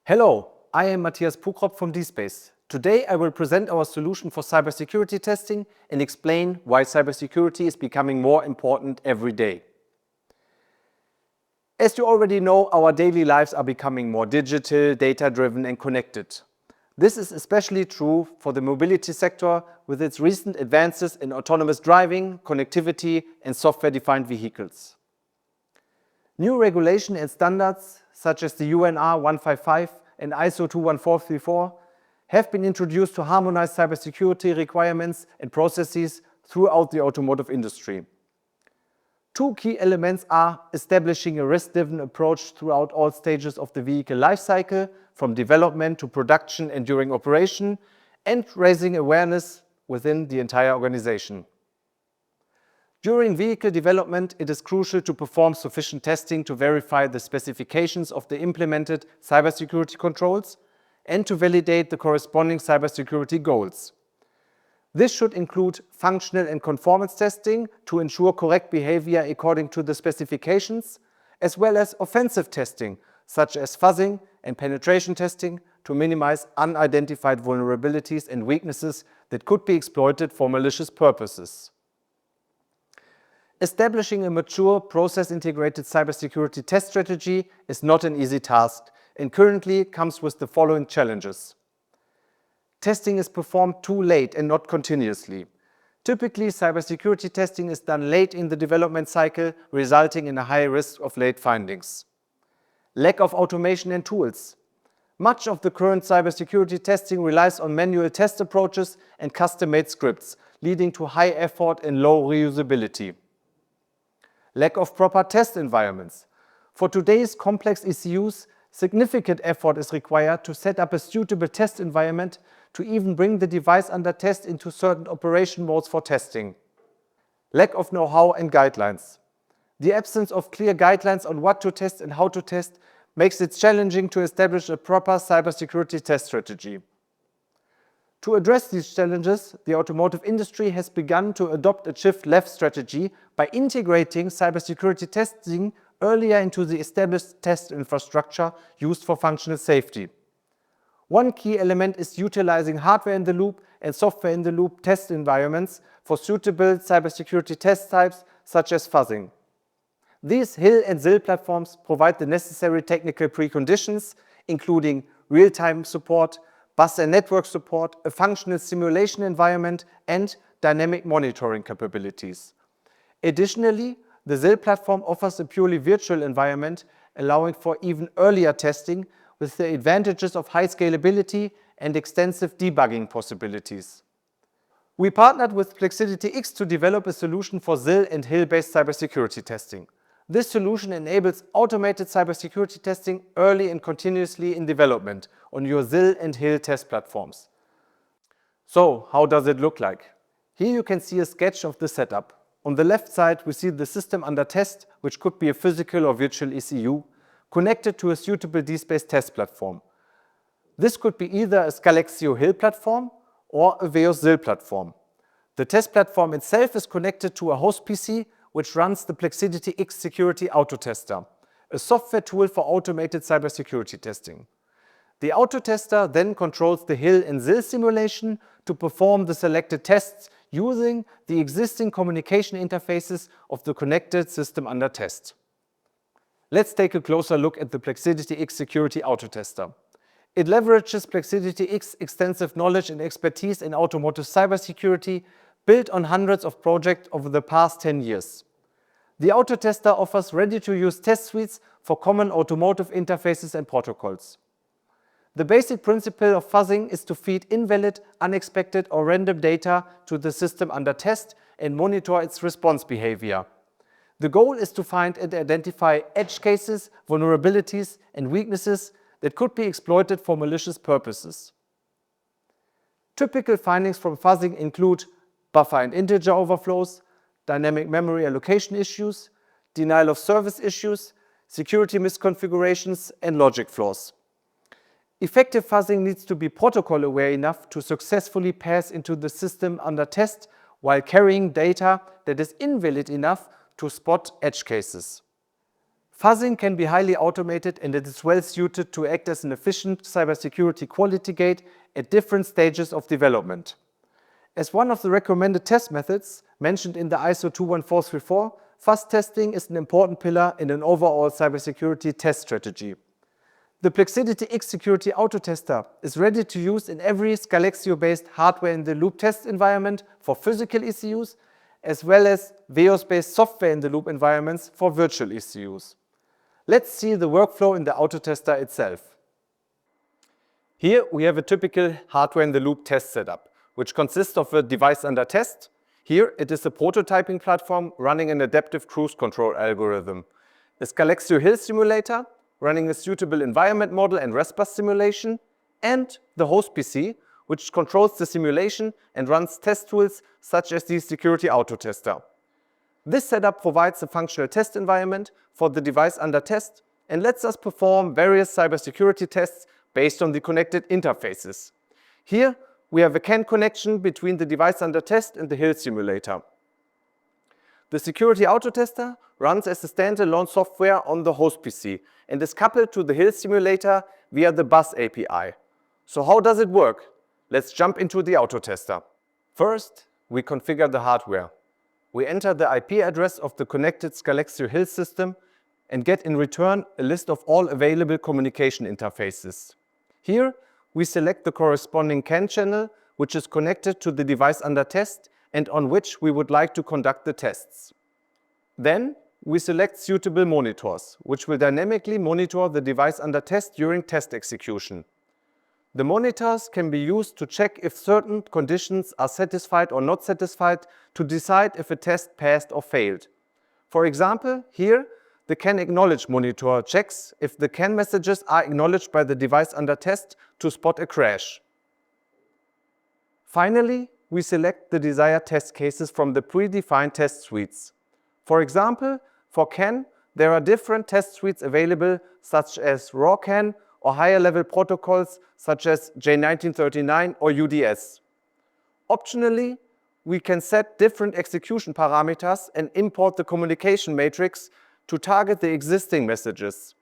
Hello, I am Matthias Pukrop from DSpace. Today I will present our solution for cybersecurity testing and explain why cybersecurity is becoming more important every day. As you already know, our daily lives are becoming more digital, data-driven and connected. This is especially true for the mobility sector with its recent advances in autonomous driving, connectivity and software-defined vehicles. New regulation and standards such as the UNR 155 and ISO 21434 have been introduced to harmonize cybersecurity requirements and processes throughout the automotive industry. Two key elements are establishing a risk-driven approach throughout all stages of the vehicle lifecycle, from development to production and during operation, and raising awareness within the entire organization. During vehicle development, it is crucial to perform sufficient testing to verify the specifications of the implemented cybersecurity controls and to validate the corresponding cybersecurity goals. This should include functional and conformance testing to ensure correct behavior according to the specifications, as well as offensive testing, such as fuzzing and penetration testing, to minimize unidentified vulnerabilities and weaknesses that could be exploited for malicious purposes. Establishing a mature, process-integrated cybersecurity test strategy is not an easy task and currently comes with the following challenges. Testing is performed too late and not continuously. Typically, cybersecurity testing is done late in the development cycle, resulting in a high risk of late findings. Lack of automation and tools. Much of the current cybersecurity testing relies on manual test approaches and custom-made scripts, leading to high effort and low reusability. Lack of proper test environments. For today's complex ECUs, significant effort is required to set up a suitable test environment to even bring the device under test into certain operation modes for testing. Lack of know-how and guidelines. The absence of clear guidelines on what to test and how to test makes it challenging to establish a proper cybersecurity test strategy. To address these challenges, the automotive industry has begun to adopt a shift-left strategy by integrating cybersecurity testing earlier into the established test infrastructure used for functional safety. One key element is utilizing hardware-in-the-loop and software-in-the-loop test environments for suitable cybersecurity test types such as fuzzing. These Hill and ZIL platforms provide the necessary technical preconditions, including real-time support, bus and network support, a functional simulation environment, and dynamic monitoring capabilities. Additionally, the ZIL platform offers a purely virtual environment, allowing for even earlier testing with the advantages of high scalability and extensive debugging possibilities. We partnered with Plexidity X to develop a solution for ZIL and Hill-based cybersecurity testing. This solution enables automated cybersecurity testing early and continuously in development on your ZIL and Hill test platforms. So, how does it look like? Here you can see a sketch of the setup. On the left side, we see the system under test, which could be a physical or virtual ECU, connected to a suitable DSpace test platform. This could be either a Scalexio Hill platform or a Veos ZIL platform. The test platform itself is connected to a host PC, which runs the Plexidity X Security Autotester, a software tool for automated cybersecurity testing. The Autotester then controls the Hill and ZIL simulation to perform the selected tests using the existing communication interfaces of the connected system under test. Let's take a closer look at the Plexidity X Security Autotester. It leverages Plexidity X's extensive knowledge and expertise in automotive cybersecurity, built on hundreds of projects over the past 10 years. The Autotester offers ready-to-use test suites for common automotive interfaces and protocols. The basic principle of fuzzing is to feed invalid, unexpected or random data to the system under test and monitor its response behavior. The goal is to find and identify edge cases, vulnerabilities and weaknesses that could be exploited for malicious purposes. Typical findings from fuzzing include buffer and integer overflows, dynamic memory allocation issues, denial of service issues, security misconfigurations, and logic flaws. Effective fuzzing needs to be protocol aware enough to successfully pass into the system under test while carrying data that is invalid enough to spot edge cases. Fuzzing can be highly automated and it is well suited to act as an efficient cybersecurity quality gate at different stages of development. As one of the recommended test methods mentioned in the ISO 21434, fuzz testing is an important pillar in an overall cybersecurity test strategy. The Plexidity X Security Autotester is ready to use in every Scalexio-based hardware-in-the-loop test environment for physical ECUs, as well as VEOS-based software-in-the-loop environments for virtual ECUs. Let's see the workflow in the Autotester itself. Here we have a typical hardware-in-the-loop test setup, which consists of a device under test. Here it is a prototyping platform running an adaptive cruise control algorithm, a Scalexio Hill simulator running a suitable environment model and REST bus simulation, and the host PC, which controls the simulation and runs test tools such as the Security Autotester. This setup provides a functional test environment for the device under test and lets us perform various cybersecurity tests based on the connected interfaces. Here we have a CAN connection between the device under test and the Hill simulator. The Security Autotester runs as a standalone software on the host PC and is coupled to the Hill simulator via the bus API. So how does it work? Let's jump into the Autotester. First, we configure the hardware. We enter the IP address of the connected Scalexio Hill system and get in return a list of all available communication interfaces. Here, we select the corresponding CAN channel, which is connected to the device under test and on which we would like to conduct the tests. Then, we select suitable monitors, which will dynamically monitor the device under test during test execution. The monitors can be used to check if certain conditions are satisfied or not satisfied to decide if a test passed or failed. For example, here, the CAN Acknowledge monitor checks if the CAN messages are acknowledged by the device under test to spot a crash. Finally, we select the desired test cases from the predefined test suites. For example, for CAN, there are different test suites available, such as RAW-CAN or higher-level protocols such as J1939 or UDS. Optionally, we can set different execution parameters and import the communication matrix to target the existing messages.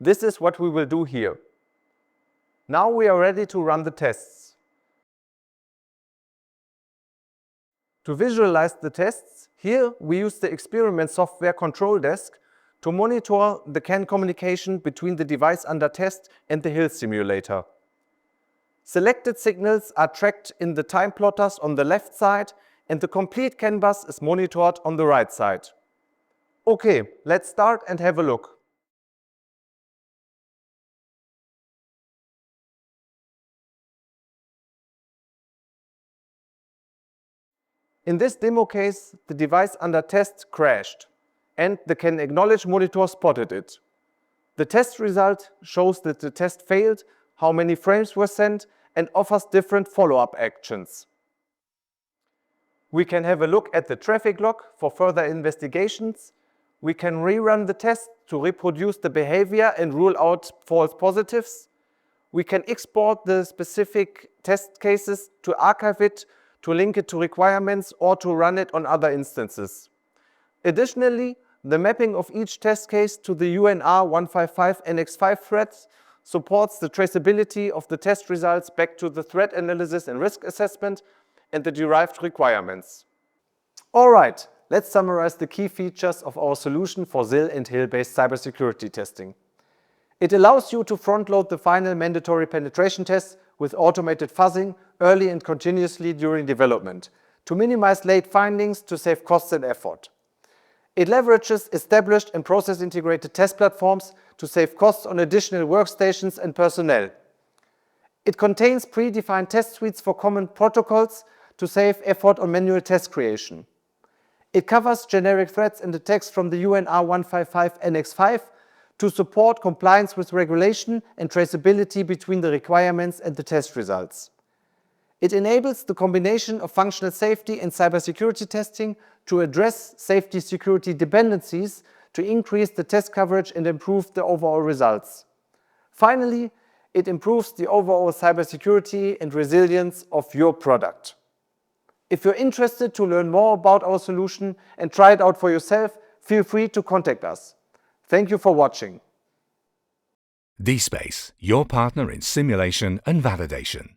This is what we will do here. Now we are ready to run the tests. To visualize the tests, here we use the experiment software Control Desk to monitor the CAN communication between the device under test and the Hill simulator. Selected signals are tracked in the time plotters on the left side and the complete CAN bus is monitored on the right side. Okay, let's start and have a look. In this demo case, the device under test crashed and the CAN Acknowledge monitor spotted it. The test result shows that the test failed, how many frames were sent, and offers different follow-up actions. We can have a look at the traffic log for further investigations. We can rerun the test to reproduce the behavior and rule out false positives. We can export the specific test cases to archive it, to link it to requirements, or to run it on other instances. Additionally, the mapping of each test case to the UNR 155 NX5 thread supports the traceability of the test results back to the threat analysis and risk assessment and the derived requirements. All right, let's summarize the key features of our solution for ZIL and Hill-based cybersecurity testing. It allows you to front-load the final mandatory penetration tests with automated fuzzing early and continuously during development to minimize late findings to save costs and effort. It leverages established and process-integrated test platforms to save costs on additional workstations and personnel. It contains predefined test suites for common protocols to save effort on manual test creation. It covers generic threats and attacks from the UNR 155 NX5 to support compliance with regulation and traceability between the requirements and the test results. It enables the combination of functional safety and cybersecurity testing to address safety security dependencies to increase the test coverage and improve the overall results. Finally, it improves the overall cybersecurity and resilience of your product. If you're interested to learn more about our solution and try it out for yourself, feel free to contact us. Thank you for watching. DSpace, your partner in simulation and validation.